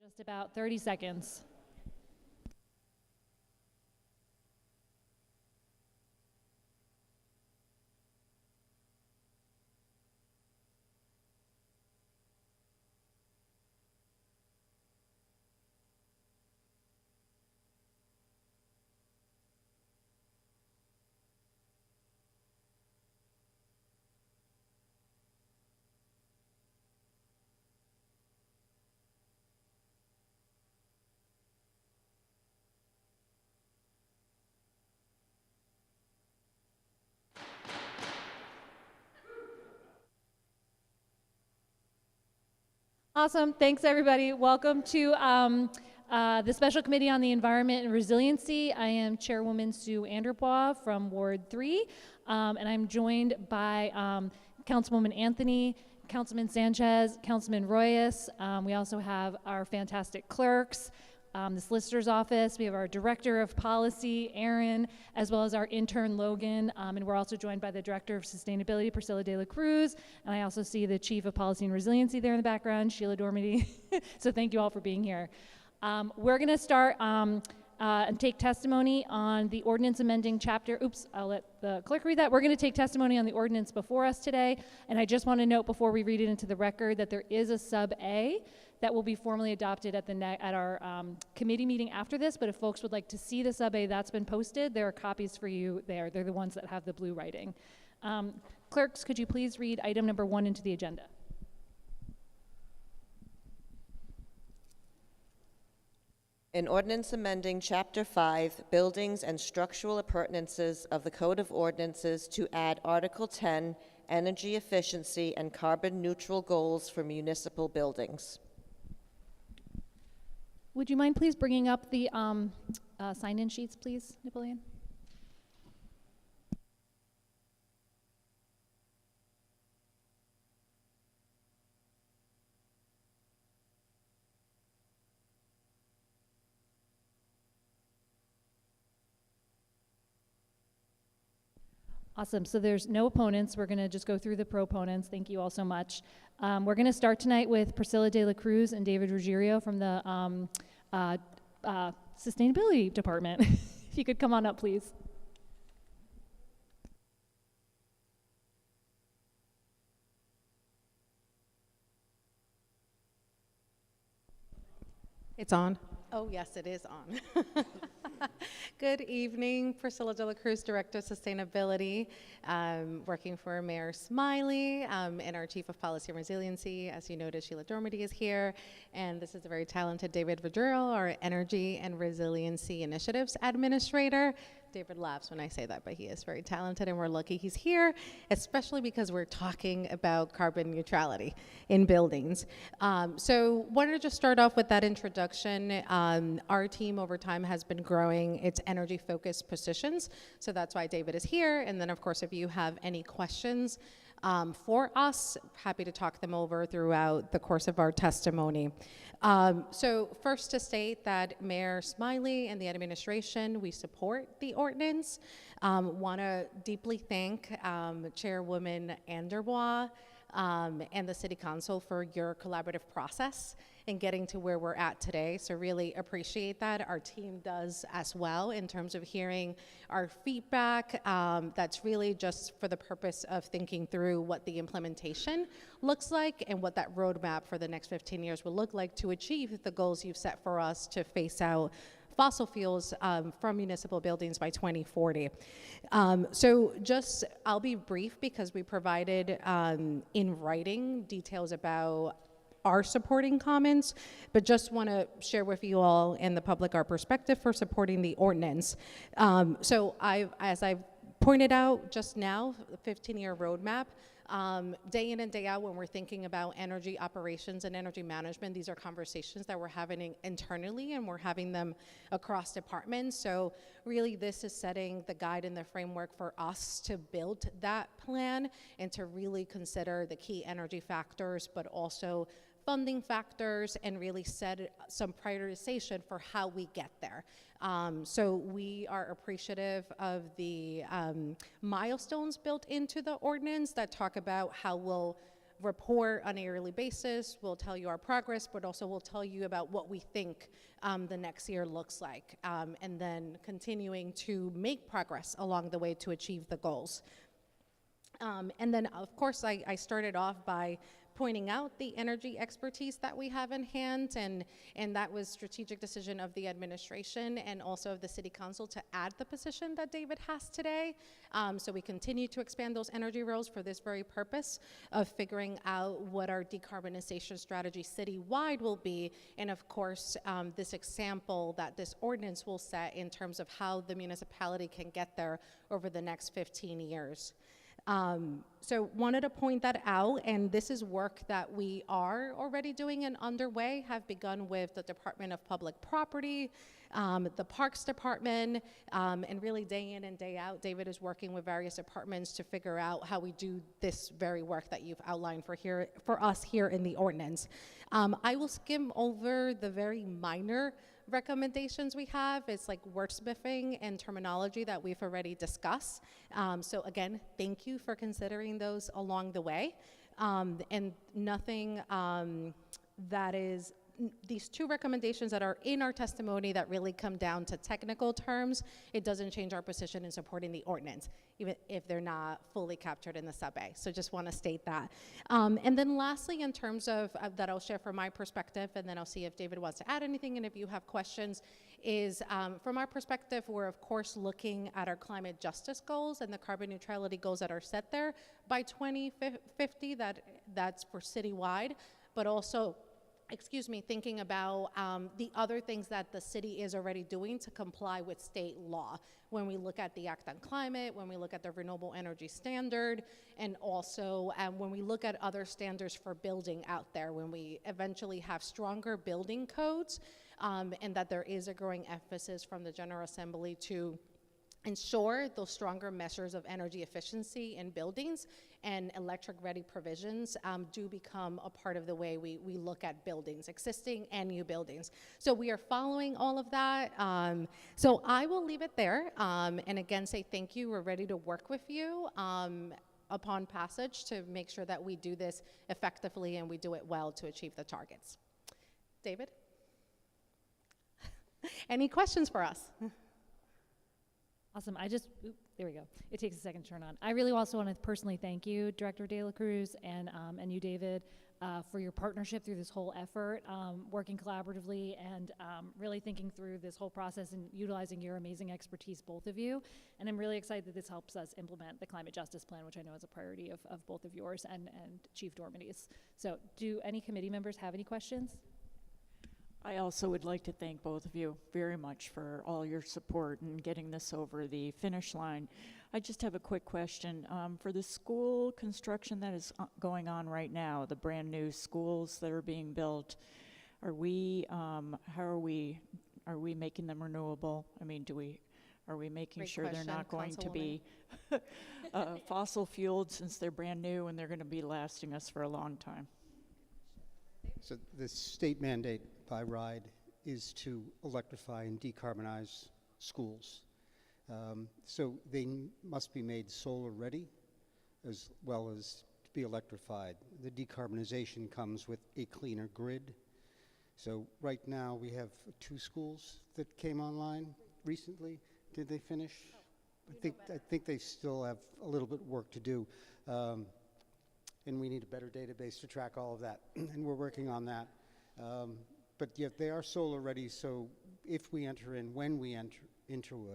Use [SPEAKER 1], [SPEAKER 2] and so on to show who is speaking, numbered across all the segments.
[SPEAKER 1] Just about 30 seconds. Awesome. Thanks, everybody. Welcome to the Special Committee on the Environment and Resiliency. I am Chairwoman Sue Anderbois from Ward 3, and I'm joined by Councilwoman Anthony, Councilman Sanchez, Councilman Royas. We also have our fantastic clerks, the solicitor's office. We have our director of policy, Aaron, as well as our intern, Logan. And we're also joined by the director of sustainability, Priscilla De La Cruz. And I also see the chief of policy and resiliency there in the background, Sheila Dormady. So thank you all for being here. We're going to start and take testimony on the ordinance amending chapter. Oops, I'll let the clerk read that. We're going to take testimony on the ordinance before us today. And I just want to note before we read it into the record that there is a sub A that will be formally adopted at our committee meeting after this. But if folks would like to see the sub A, that's been posted. There are copies for you there. They're the ones that have the blue writing. Clerks, could you please read item number 1 into the agenda?
[SPEAKER 2] An ordinance amending Chapter 5, Buildings and Structural Appurtenances of the Code of Ordinances to add Article 10, Energy Efficiency and Carbon Neutral Goals for Municipal Buildings.
[SPEAKER 1] Would you mind please bringing up the sign-in sheets, please, Napoleon? Awesome. So there's no opponents. We're going to just go through the proponents. Thank you all so much. We're going to start tonight with Priscilla De La Cruz and David Ruggiero from the Sustainability Department. If you could come on up, please.
[SPEAKER 3] It's on. Oh, yes, it is on. Good evening, Priscilla De La Cruz, Director of Sustainability, working for Mayor Smiley and our Chief of Policy and Resiliency. As you noted, Sheila Dormady is here, and this is the very talented David Ruggiero, our Energy and Resiliency Initiatives Administrator. David laughs when I say that, but he is very talented, and we're lucky he's here, especially because we're talking about carbon neutrality in buildings. So wanted to just start off with that introduction. Our team over time has been growing its energy-focused positions, so that's why David is here. And then, of course, if you have any questions for us, happy to talk them over throughout the course of our testimony. So first to state that Mayor Smiley and the administration, we support the ordinance. Want to deeply thank Chairwoman Anderbois and the City Council for your collaborative process in getting to where we're at today. So really appreciate that. Our team does as well in terms of hearing our feedback. That's really just for the purpose of thinking through what the implementation looks like and what that roadmap for the next 15 years will look like to achieve the goals you've set for us to phase out fossil fuels from municipal buildings by 2040. So just, I'll be brief because we provided in writing details about our supporting comments, but just want to share with you all and the public our perspective for supporting the ordinance. So as I've pointed out just now, the 15-year roadmap, day in and day out when we're thinking about energy operations and energy management, these are conversations that we're having internally and we're having them across departments. So really this is setting the guide and the framework for us to build that plan and to really consider the key energy factors, but also funding factors, and really set some prioritization for how we get there. So we are appreciative of the milestones built into the ordinance that talk about how we'll report on a yearly basis. We'll tell you our progress, but also we'll tell you about what we think the next year looks like, and then continuing to make progress along the way to achieve the goals. And then, of course, I started off by pointing out the energy expertise that we have in hand, and that was strategic decision of the administration and also of the City Council to add the position that David has today. So we continue to expand those energy roles for this very purpose of figuring out what our decarbonization strategy citywide will be, and of course, this example that this ordinance will set in terms of how the municipality can get there over the next 15 years. So wanted to point that out, and this is work that we are already doing and underway, have begun with the Department of Public Property, the Parks Department, and really day in and day out, David is working with various departments to figure out how we do this very work that you've outlined for us here in the ordinance. I will skim over the very minor recommendations we have. It's like wordsmithing and terminology that we've already discussed. So again, thank you for considering those along the way. And nothing that is, these two recommendations that are in our testimony that really come down to technical terms, it doesn't change our position in supporting the ordinance, even if they're not fully captured in the sub-A. So just want to state that. And then lastly, in terms of that I'll share from my perspective, and then I'll see if David wants to add anything, and if you have questions, is from our perspective, we're of course looking at our climate justice goals and the carbon neutrality goals that are set there by 2050, that's for citywide, but also thinking about the other things that the city is already doing to comply with state law. When we look at the Act on Climate, when we look at the Renewable Energy Standard, and also when we look at other standards for building out there, when we eventually have stronger building codes, and that there is a growing emphasis from the General Assembly to ensure those stronger measures of energy efficiency in buildings and electric-ready provisions do become a part of the way we look at buildings, existing and new buildings. So we are following all of that. So I will leave it there, and again say thank you. We're ready to work with you upon passage to make sure that we do this effectively and we do it well to achieve the targets. David? Any questions for us?
[SPEAKER 1] Awesome. There we go. It takes a second to turn on. I really also want to personally thank you, Director De La Cruz, and you, David, for your partnership through this whole effort, working collaboratively and really thinking through this whole process and utilizing your amazing expertise, both of you. And I'm really excited that this helps us implement the climate justice plan, which I know is a priority of both of yours and Chief Dormity's. So do any committee members have any questions?
[SPEAKER 4] I also would like to thank both of you very much for all your support in getting this over the finish line. I just have a quick question. For the school construction that is going on right now, the brand new schools that are being built, are we making them renewable? I mean, are we making
[SPEAKER 3] Great
[SPEAKER 4] sure
[SPEAKER 3] question,
[SPEAKER 4] they're not going to
[SPEAKER 3] Councilwoman.
[SPEAKER 4] be fossil fueled since they're brand new and they're going to be lasting us for a long time?
[SPEAKER 5] So the state mandate by RIDE is to electrify and decarbonize schools. So they must be made solar ready as well as to be electrified. The decarbonization comes with a cleaner grid. So right now we have 2 schools that came online recently. Did they finish? I think they still have a little bit work to do. And we need a better database to track all of that, and we're working on that. But yet they are solar ready, so if we enter in, when we enter into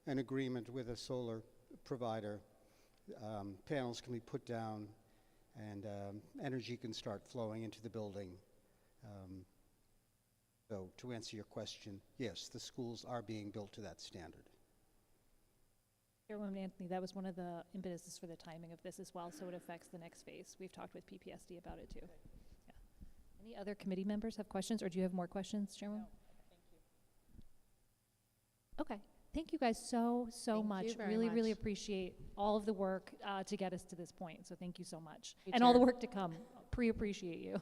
[SPEAKER 5] an agreement with a solar provider, panels can be put down and energy can start flowing into the building. So to answer your question, yes, the schools are being built to that standard.
[SPEAKER 1] Chairwoman Anthony, that was one of the impetuses for the timing of this as well, so it affects the next phase. We've talked with PPSD about it too. Yeah. Any other committee members have questions, or do you have more questions, Chairwoman? No, thank you. Okay. Thank you guys so much. Really appreciate all of the work to get us to this point. So thank you so much. And all the work to come. Appreciate you.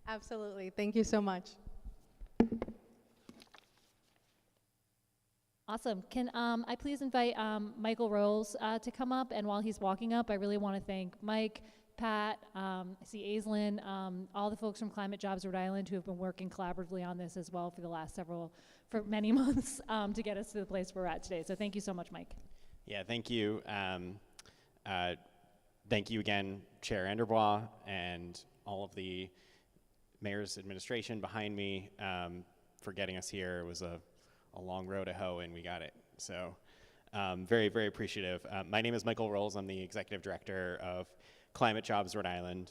[SPEAKER 3] Absolutely. Thank you so much.
[SPEAKER 1] Awesome. Can I please invite Michael Rose to come up? And while he's walking up, I really want to thank Mike, Pat, I see Aislinn, all the folks from Climate Jobs Rhode Island who have been working collaboratively on this as well for many months to get us to the place we're at today. So thank you so much, Mike.
[SPEAKER 6] Yeah, thank you. Thank you again, Chair Anderbois, and all of the mayor's administration behind me for getting us here. It was a long road to hoe, and we got it. So very, very appreciative. My name is Michael Rolls. I'm the Executive Director of Climate Jobs Rhode Island.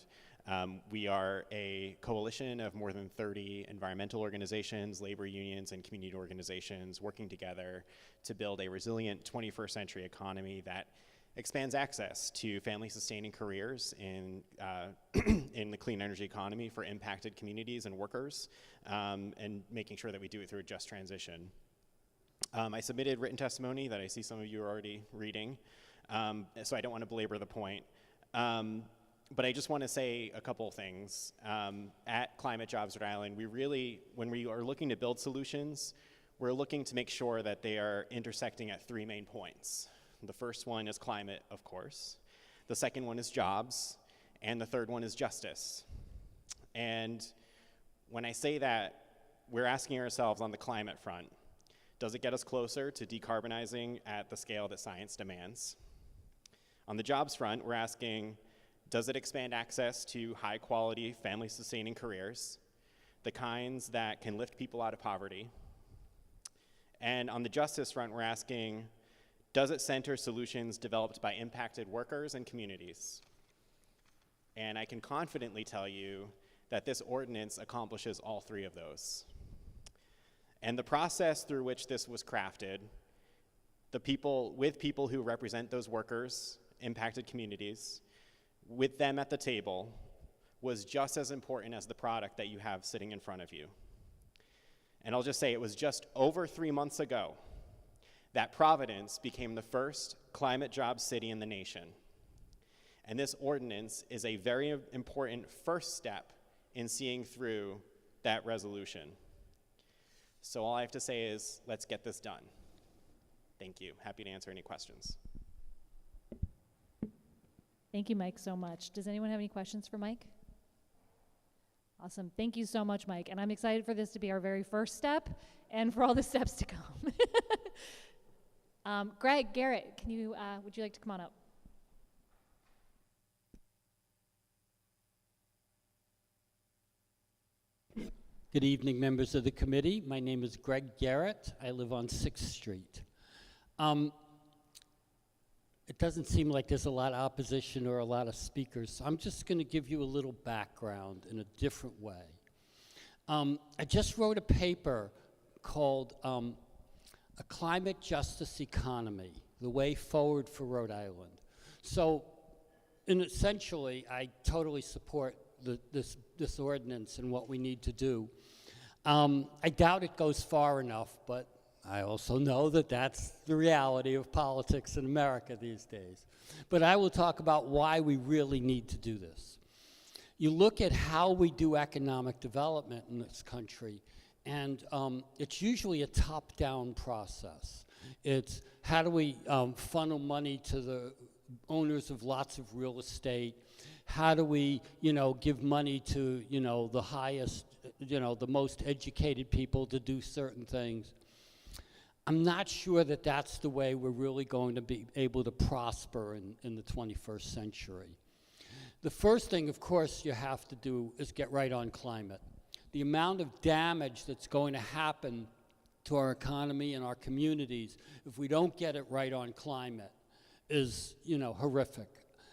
[SPEAKER 6] We are a coalition of more than 30 environmental organizations, labor unions, and community organizations working together to build a resilient 21st century economy that expands access to family-sustaining careers in in the clean energy economy for impacted communities and workers, and making sure that we do it through a just transition. I submitted written testimony that I see some of you are already reading, so I don't want to belabor the point. But I just want to say a couple things. At Climate Jobs Rhode Island, when we are looking to build solutions, we're looking to make sure that they are intersecting at three main points. The first one is climate, of course. The second one is jobs. And the third one is justice. And when I say that, we're asking ourselves on the climate front, does it get us closer to decarbonizing at the scale that science demands? On the jobs front, we're asking, does it expand access to high-quality, family-sustaining careers, the kinds that can lift people out of poverty? And on the justice front, we're asking, does it center solutions developed by impacted workers and communities? And I can confidently tell you that this ordinance accomplishes all three of those. And the process through which this was crafted, with people who represent those workers, impacted communities, with them at the table, was just as important as the product that you have sitting in front of you. And I'll just say it was just over 3 months ago that Providence became the first climate job city in the nation. And this ordinance is a very important first step in seeing through that resolution. So all I have to say is, let's get this done. Thank you. Happy to answer any questions.
[SPEAKER 1] Thank you, Mike, so much. Does anyone have any questions for Mike? Awesome. Thank you so much, Mike. And I'm excited for this to be our very first step and for all the steps to come. Greg, Garrett, would you like to come on up?
[SPEAKER 7] Good evening, members of the committee. My name is Greg Garrett. I live on 6th Street. It doesn't seem like there's a lot of opposition or a lot of speakers. So I'm just going to give you a little background in a different way. I just wrote a paper called A Climate Justice Economy, The Way Forward for Rhode Island. So essentially, I totally support this ordinance and what we need to do. I doubt it goes far enough, but I also know that that's the reality of politics in America these days. But I will talk about why we really need to do this. You look at how we do economic development in this country, and it's usually a top-down process. It's how do we funnel money to the owners of lots of real estate? How do we, give money to, the highest, the most educated people to do certain things? I'm not sure that that's the way we're really going to be able to prosper in the 21st century. The first thing, of course, you have to do is get right on climate. The amount of damage that's going to happen to our economy and our communities if we don't get it right on climate is, horrific.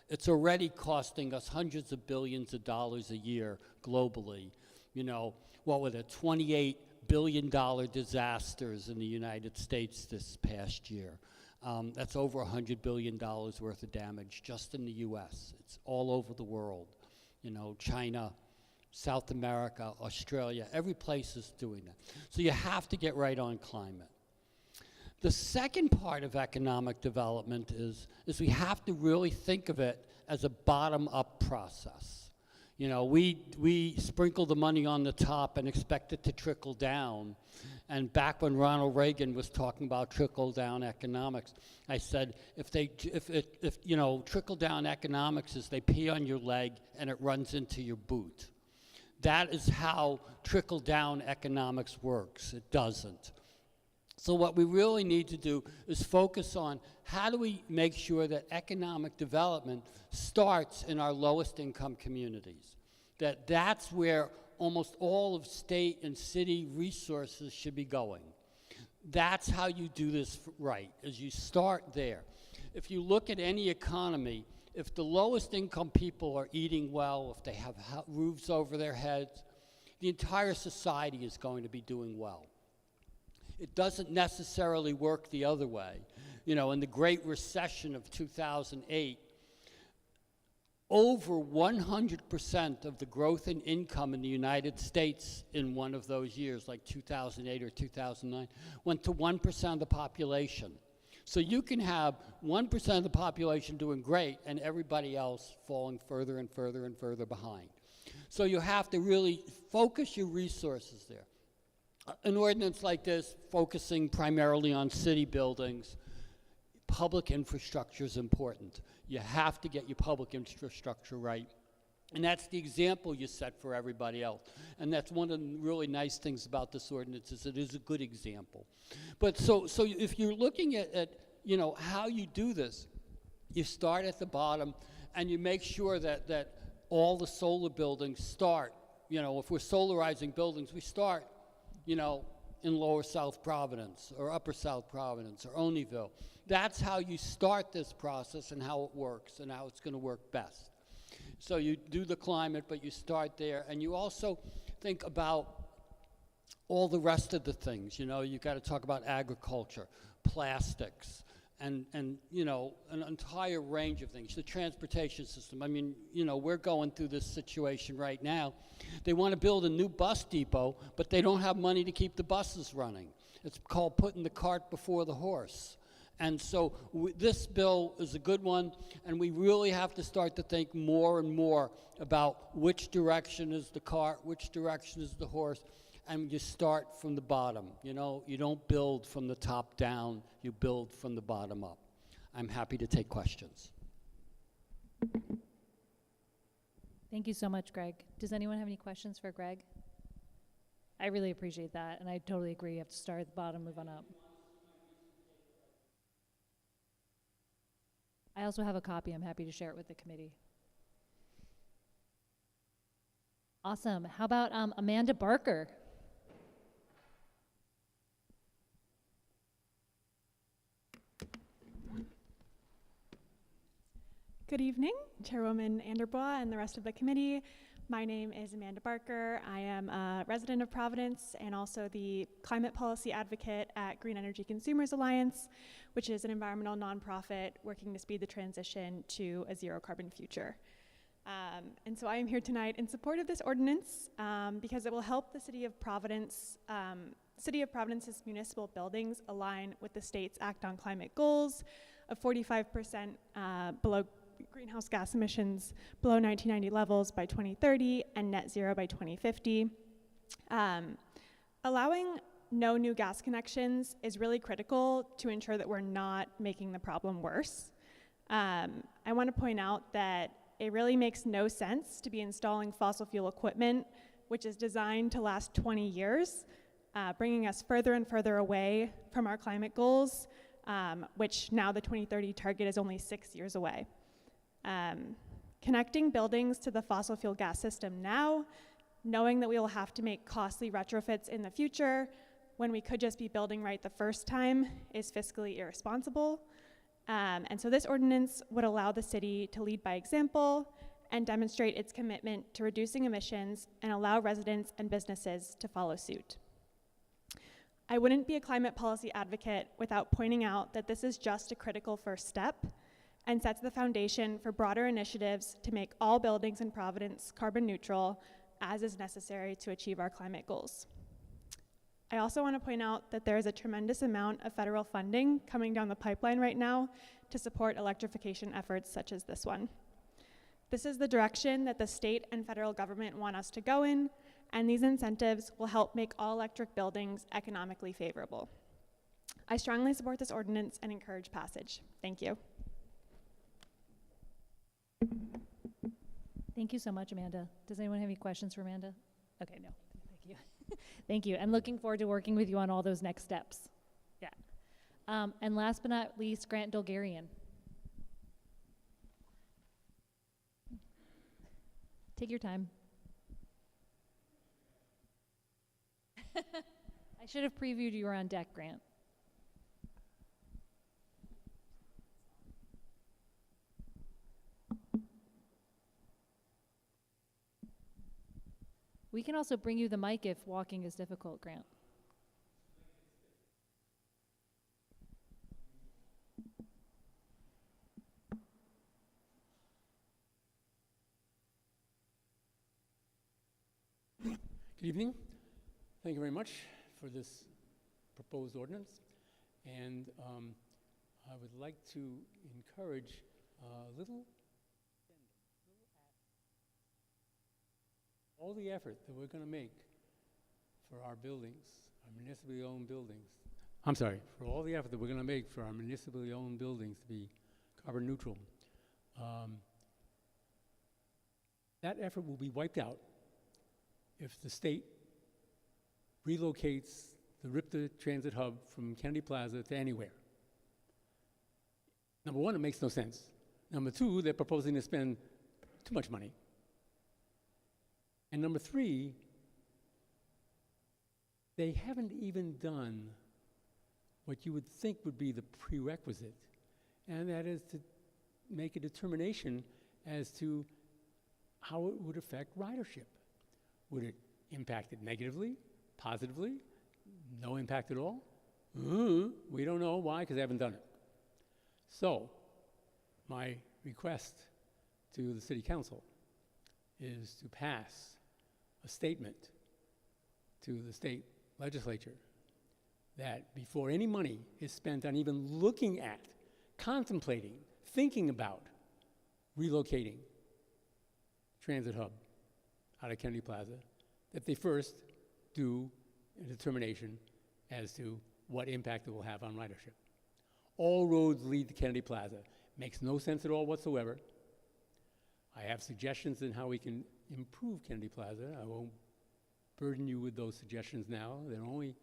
[SPEAKER 7] It's already costing us hundreds of billions of dollars a year globally. What were the $28 billion disasters in the United States this past year? That's over $100 billion worth of damage just in the U.S. It's all over the world. China, South America, Australia, every place is doing that. So you have to get right on climate. The second part of economic development is we have to really think of it as a bottom-up process. You know, we sprinkle the money on the top and expect it to trickle down. And back when Ronald Reagan was talking about trickle down economics, I said, if you know, trickle down economics is they pee on your leg and it runs into your boot. That is how trickle down economics works. It doesn't. So what we really need to do is focus on how do we make sure that economic development starts in our lowest income communities. That's where almost all of state and city resources should be going. That's how you do this right, is you start there. If you look at any economy, if the lowest income people are eating well, if they have roofs over their heads, the entire society is going to be doing well. It doesn't necessarily work the other way. You know, in the Great Recession of 2008, over 100% of the growth in income in the United States in one of those years, like 2008 or 2009, went to 1% of the population. So you can have 1% of the population doing great and everybody else falling further and further and further behind. So you have to really focus your resources there. An ordinance like this, focusing primarily on city buildings, public infrastructure is important. You have to get your public infrastructure right. And that's the example you set for everybody else. And that's one of the really nice things about this ordinance is it is a good example. But so if you're looking at you know, how you do this, you start at the bottom and you make sure that all the solar buildings start, you know, if we're solarizing buildings, we start, you know, in Lower South Providence or Upper South Providence or Oneyville. That's how you start this process and how it works and how it's going to work best. So you do the climate, but you start there, and you also think about all the rest of the things. You know, you got to talk about agriculture, plastics, and you know, an entire range of things. The transportation system. I mean, you know, we're going through this situation right now. They want to build a new bus depot, but they don't have money to keep the buses running. It's called putting the cart before the horse. And so this bill is a good one, and we really have to start to think more and more about which direction is the cart, which direction is the horse, and you start from the bottom. You know, you don't build from the top down, you build from the bottom up. I'm happy to take questions.
[SPEAKER 1] Thank you so much, Greg. Does anyone have any questions for Greg? I really appreciate that, and I totally agree. You have to start at the bottom, move on up. I also have a copy. I'm happy to share it with the committee. Awesome. How about Amanda Barker?
[SPEAKER 8] Good evening, Chairwoman Anderbaugh and the rest of the committee. My name is Amanda Barker. I am a resident of Providence and also the climate policy advocate at Green Energy Consumers Alliance, which is an environmental nonprofit working to speed the transition to a zero carbon future. And so I am here tonight in support of this ordinance because it will help the City of Providence's municipal buildings align with the state's Act on Climate goals of 45% below greenhouse gas emissions below 1990 levels by 2030 and net zero by 2050. Allowing no new gas connections is really critical to ensure that we're not making the problem worse. I want to point out that it really makes no sense to be installing fossil fuel equipment, which is designed to last 20 years, bringing us further and further away from our climate goals, which now the 2030 target is only 6 years away. Connecting buildings to the fossil fuel gas system now, knowing that we will have to make costly retrofits in the future when we could just be building right the first time, is fiscally irresponsible. And so this ordinance would allow the city to lead by example and demonstrate its commitment to reducing emissions and allow residents and businesses to follow suit. I wouldn't be a climate policy advocate without pointing out that this is just a critical first step and sets the foundation for broader initiatives to make all buildings in Providence carbon neutral, as is necessary to achieve our climate goals. I also want to point out that there is a tremendous amount of federal funding coming down the pipeline right now to support electrification efforts such as this one. This is the direction that the state and federal government want us to go in, and these incentives will help make all electric buildings economically favorable. I strongly support this ordinance and encourage passage. Thank you.
[SPEAKER 1] Thank you so much, Amanda. Does anyone have any questions for Amanda? Okay, no. Thank you. Thank you. And looking forward to working with you on all those next steps. Yeah. And last but not least, Grant Dolgarian. Take your time. I should have previewed you were on deck, Grant. We can also bring you the mic if walking is difficult, Grant.
[SPEAKER 9] Good evening. Thank you very much for this proposed ordinance. And I would like to encourage all the effort that we're going to make for our buildings, our municipally owned buildings. I'm sorry, for all the effort that we're going to make for our municipally owned buildings to be carbon neutral. That effort will be wiped out if the state relocates the RIPTA transit hub from Kennedy Plaza to anywhere. Number one, it makes no sense. Number two, they're proposing to spend too much money. And number three, they haven't even done what you would think would be the prerequisite, and that is to make a determination as to how it would affect ridership. Would it impact it negatively, positively, no impact at all? We don't know. Why? Because they haven't done it. So, my request to the City Council is to pass a statement to the state legislature that before any money is spent on even looking at, contemplating, thinking about relocating transit hub out of Kennedy Plaza, that they first do a determination as to what impact it will have on ridership. All roads lead to Kennedy Plaza. Makes no sense at all whatsoever. I have suggestions on how we can improve Kennedy Plaza. I won't burden you with those suggestions now. They're only,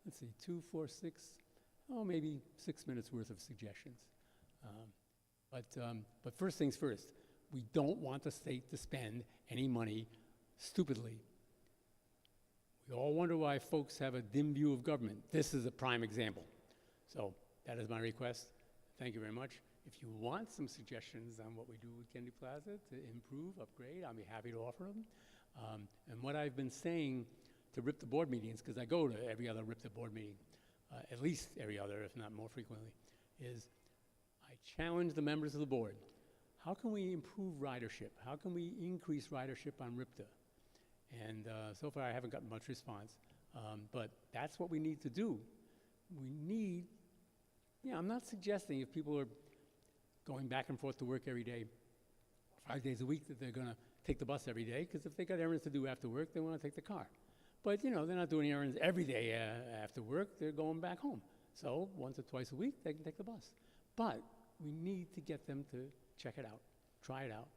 [SPEAKER 9] let's see, 2, 4, 6, maybe 6 minutes worth of suggestions. But first things first, we don't want the state to spend any money stupidly. We all wonder why folks have a dim view of government. This is a prime example. So that is my request. Thank you very much. If you want some suggestions on what we do with Kennedy Plaza to improve, upgrade, I'll be happy to offer them. And what I've been saying to RIPTA board meetings, because I go to every other RIPTA board meeting, at least every other, if not more frequently, is I challenge the members of the board. How can we improve ridership? How can we increase ridership on RIPTA? And so far I haven't gotten much response, but that's what we need to do. We need, I'm not suggesting if people are going back and forth to work every day, 5 days a week, that they're gonna take the bus every day, because if they got errands to do after work, they wanna take the car. But they're not doing errands every day after work, they're going back home. So once or twice a week, they can take the bus. But we need to get them to check it out, try it out.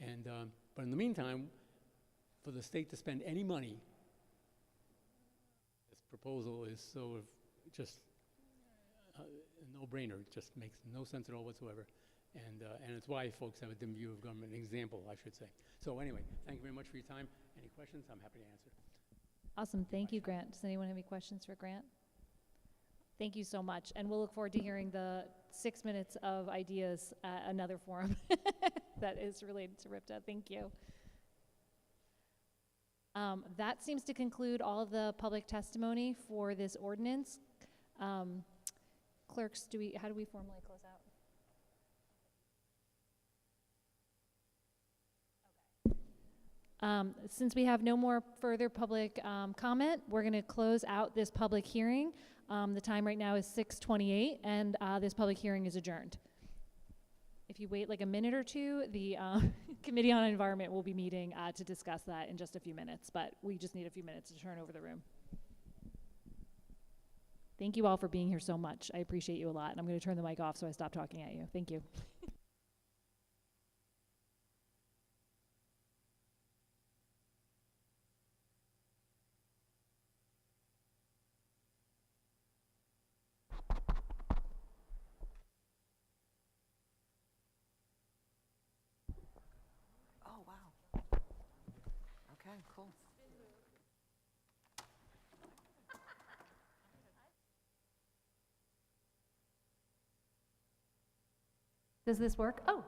[SPEAKER 9] And, but in the meantime, for the state to spend any money, this proposal is sort of just a no-brainer. It just makes no sense at all whatsoever. And it's why folks have a dim view of government, an example, I should say. So anyway, thank you very much for your time. Any questions? I'm happy to answer.
[SPEAKER 1] Awesome. Thank you, Grant. Does anyone have any questions for Grant? Thank you so much. And we'll look forward to hearing the 6 minutes of ideas at another forum that is related to RIPTA. Thank you. That seems to conclude all of the public testimony for this ordinance. Clerks, how do we formally close out? Since we have no more further public comment, we're going to close out this public hearing. The time right now is 6:28, and this public hearing is adjourned. If you wait like a minute or two, the Committee on Environment will be meeting to discuss that in just a few minutes, but we just need a few minutes to turn over the room. Thank you all for being here so much. I appreciate you a lot, and I'm going to turn the mic off so I stop talking at you. Thank you.
[SPEAKER 2] Oh, wow. Okay, cool.
[SPEAKER 1] Does this work? Oh.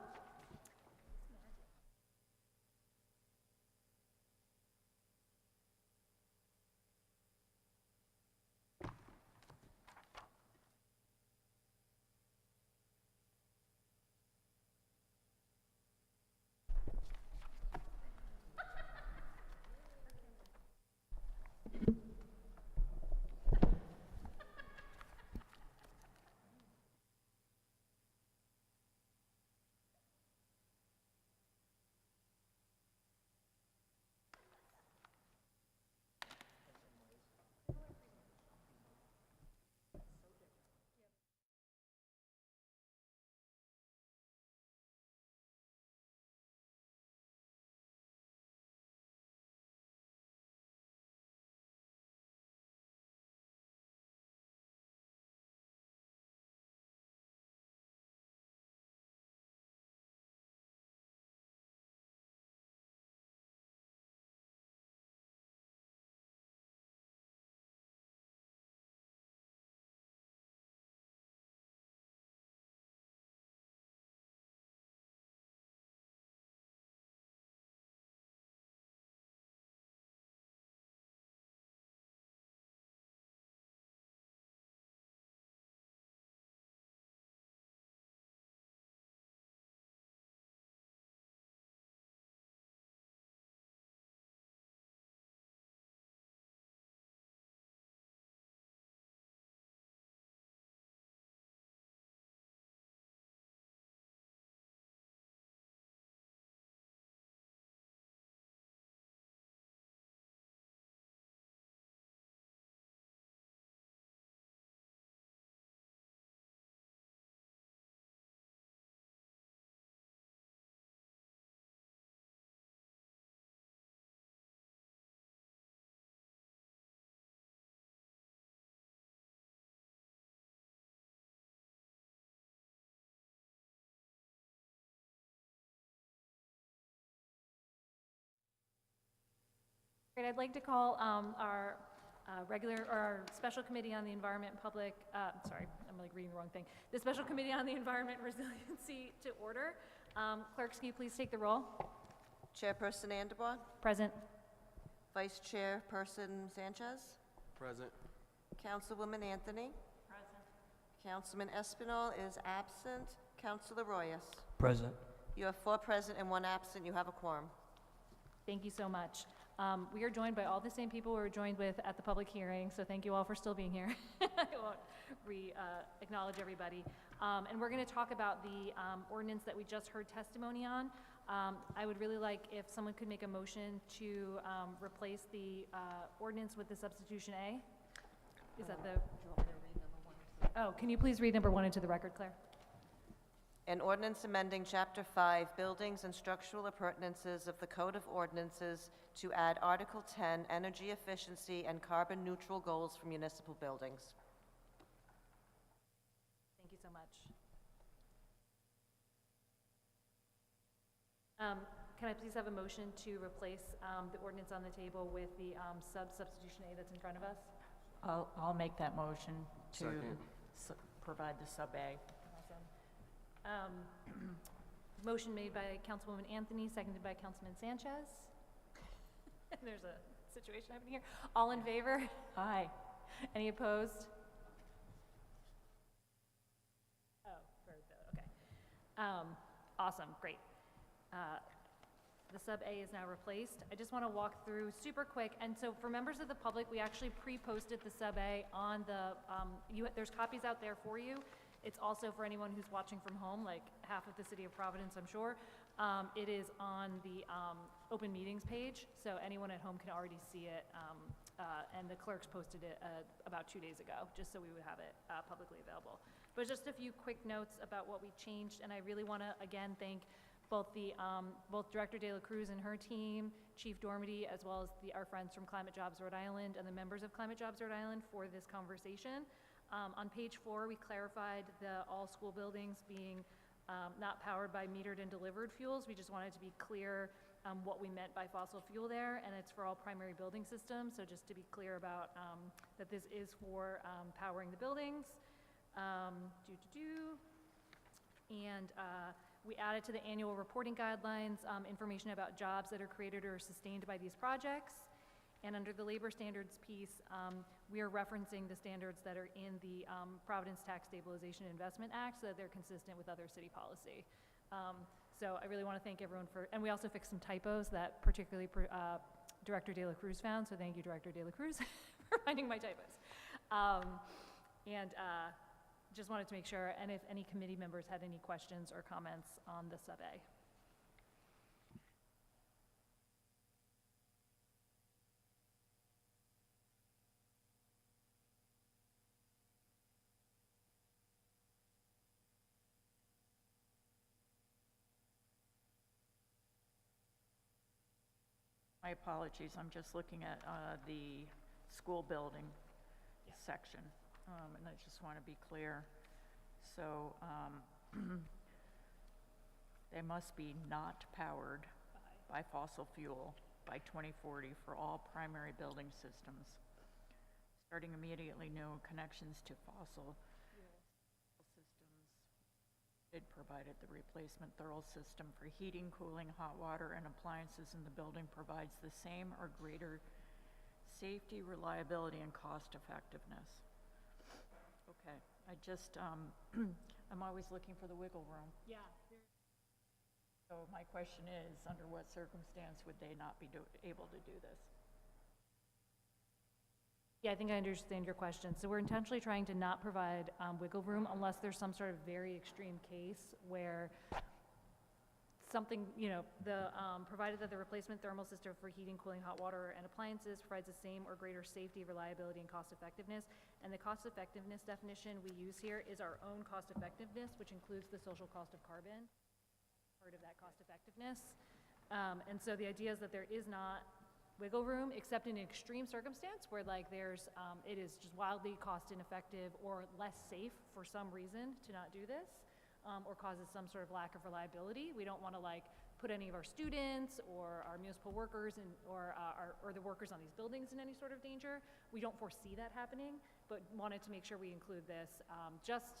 [SPEAKER 1] Great, I'd like to call our our special committee on the environment and public, sorry, I'm like reading the wrong thing. The special committee on the environment and resiliency to order. Clerks, can you please take the roll?
[SPEAKER 2] Chairperson Anderbaugh?
[SPEAKER 1] Present.
[SPEAKER 2] Vice Chairperson Sanchez?
[SPEAKER 10] Present.
[SPEAKER 2] Councilwoman Anthony? Present. Councilman Espinal is absent. Councilor Royas?
[SPEAKER 10] Present.
[SPEAKER 2] You have 4 present and 1 absent. You have a quorum.
[SPEAKER 1] Thank you so much. We are joined by all the same people we were joined with at the public hearing, so thank you all for still being here. I won't acknowledge everybody. And we're going to talk about the ordinance that we just heard testimony on. I would really like if someone could make a motion to replace the ordinance with the substitution A. Is that the? Oh, can you please read number 1 into the record, Claire?
[SPEAKER 2] An ordinance amending Chapter 5, Buildings and Structural Appurtenances of the Code of Ordinances to add Article 10, Energy Efficiency and Carbon Neutral Goals for Municipal Buildings.
[SPEAKER 1] Thank you so much. Can I please have a motion to replace the ordinance on the table with the substitution A that's in front of us?
[SPEAKER 4] I'll make that motion to
[SPEAKER 10] Second.
[SPEAKER 4] provide the sub A.
[SPEAKER 1] Awesome. Motion made by Councilwoman Anthony, seconded by Councilman Sanchez. There's a situation happening here. All in favor?
[SPEAKER 4] Aye.
[SPEAKER 1] Any opposed? Oh, okay. Awesome, great. The sub A is now replaced. I just want to walk through super quick. And so for members of the public, we actually pre-posted the sub A on the, there's copies out there for you. It's also for anyone who's watching from home, like half of the city of Providence, I'm sure. It is on the open meetings page, so anyone at home can already see it. And the clerks posted it about 2 days ago, just so we would have it publicly available. But just a few quick notes about what we changed, and I really want to again thank both Director De La Cruz and her team, Chief Dormady, as well as our friends from Climate Jobs Rhode Island and the members of Climate Jobs Rhode Island for this conversation. On page 4, we clarified all school buildings being not powered by metered and delivered fuels. We just wanted to be clear what we meant by fossil fuel there, and it's for all primary building systems. So just to be clear about that this is for powering the buildings. And we added to the annual reporting guidelines information about jobs that are created or sustained by these projects. And under the labor standards piece, we are referencing the standards that are in the Providence Tax Stabilization and Investment Act so that they're consistent with other city policy. So I really want to thank everyone and we also fixed some typos that particularly Director De La Cruz found, so thank you, Director De La Cruz, for finding my typos. Just wanted to make sure, and if any committee members had any questions or comments on the sub-A.
[SPEAKER 4] My apologies, I'm just looking at the school building section, and I just want to be clear. So they must be not powered by fossil fuel by 2040 for all primary building systems. Starting immediately, no connections to fossil systems. It provided the replacement thermal system for heating, cooling, hot water, and appliances in the building provides the same or greater safety, reliability, and cost effectiveness. Okay, I just, I'm always looking for the wiggle room.
[SPEAKER 1] Yeah.
[SPEAKER 4] So my question is, under what circumstance would they not be able to do this?
[SPEAKER 1] Yeah, I think I understand your question. So we're intentionally trying to not provide wiggle room unless there's some sort of very extreme case where something, provided that the replacement thermal system for heating, cooling, hot water, and appliances provides the same or greater safety, reliability, and cost effectiveness. And the cost effectiveness definition we use here is our own cost effectiveness, which includes the social cost of carbon, part of that cost effectiveness. And so the idea is that there is not wiggle room, except in an extreme circumstance where it is just wildly cost ineffective or less safe for some reason to not do this. Or causes some sort of lack of reliability. We don't want to put any of our students or our municipal workers or the workers on these buildings in any sort of danger. We don't foresee that happening, but wanted to make sure we include this just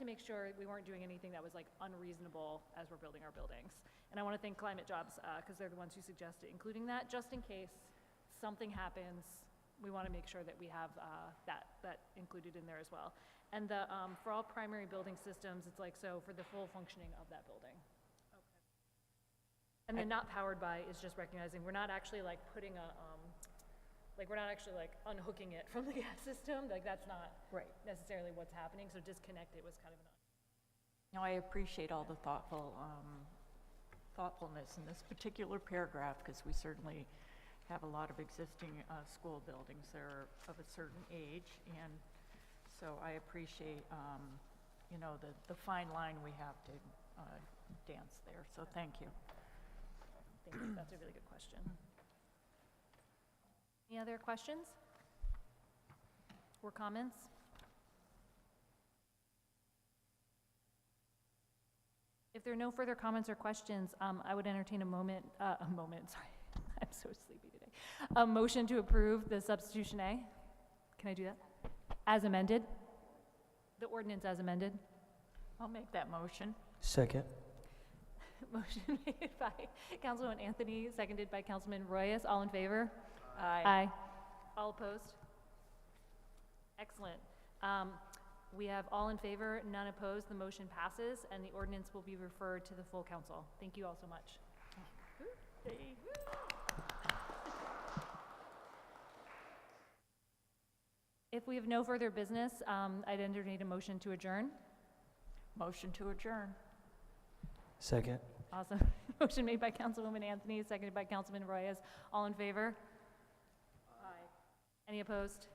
[SPEAKER 1] to make sure we weren't doing anything that was unreasonable as we're building our buildings. And I want to thank Climate Jobs because they're the ones who suggested including that, just in case something happens. We want to make sure that we have that included in there as well. And for all primary building systems, it's so for the full functioning of that building. Okay. And then not powered by is just recognizing we're not actually putting we're not actually unhooking it from the gas system. That's not necessarily what's happening. So disconnect it was kind of an.
[SPEAKER 4] Now I appreciate all the thoughtfulness in this particular paragraph because we certainly have a lot of existing school buildings that are of a certain age, and so I appreciate, the fine line we have to dance there. So thank you.
[SPEAKER 1] Thank you. That's a really good question. Any other questions or comments? If there are no further comments or questions, I would entertain a motion to approve the substitution A. Can I do that? As amended? The ordinance as amended?
[SPEAKER 4] I'll make that motion.
[SPEAKER 10] Second.
[SPEAKER 1] Motion made by Councilman Anthony, seconded by Councilman Royas. All in favor?
[SPEAKER 4] Aye.
[SPEAKER 1] Aye. All opposed? Excellent. We have all in favor, none opposed. The motion passes, and the ordinance will be referred to the full council. Thank you all so much. If we have no further business, I'd entertain a motion to adjourn.
[SPEAKER 4] Motion to adjourn.
[SPEAKER 10] Second.
[SPEAKER 1] Awesome. Motion made by Councilwoman Anthony, seconded by Councilman Reyes. All in favor? Aye. Any opposed?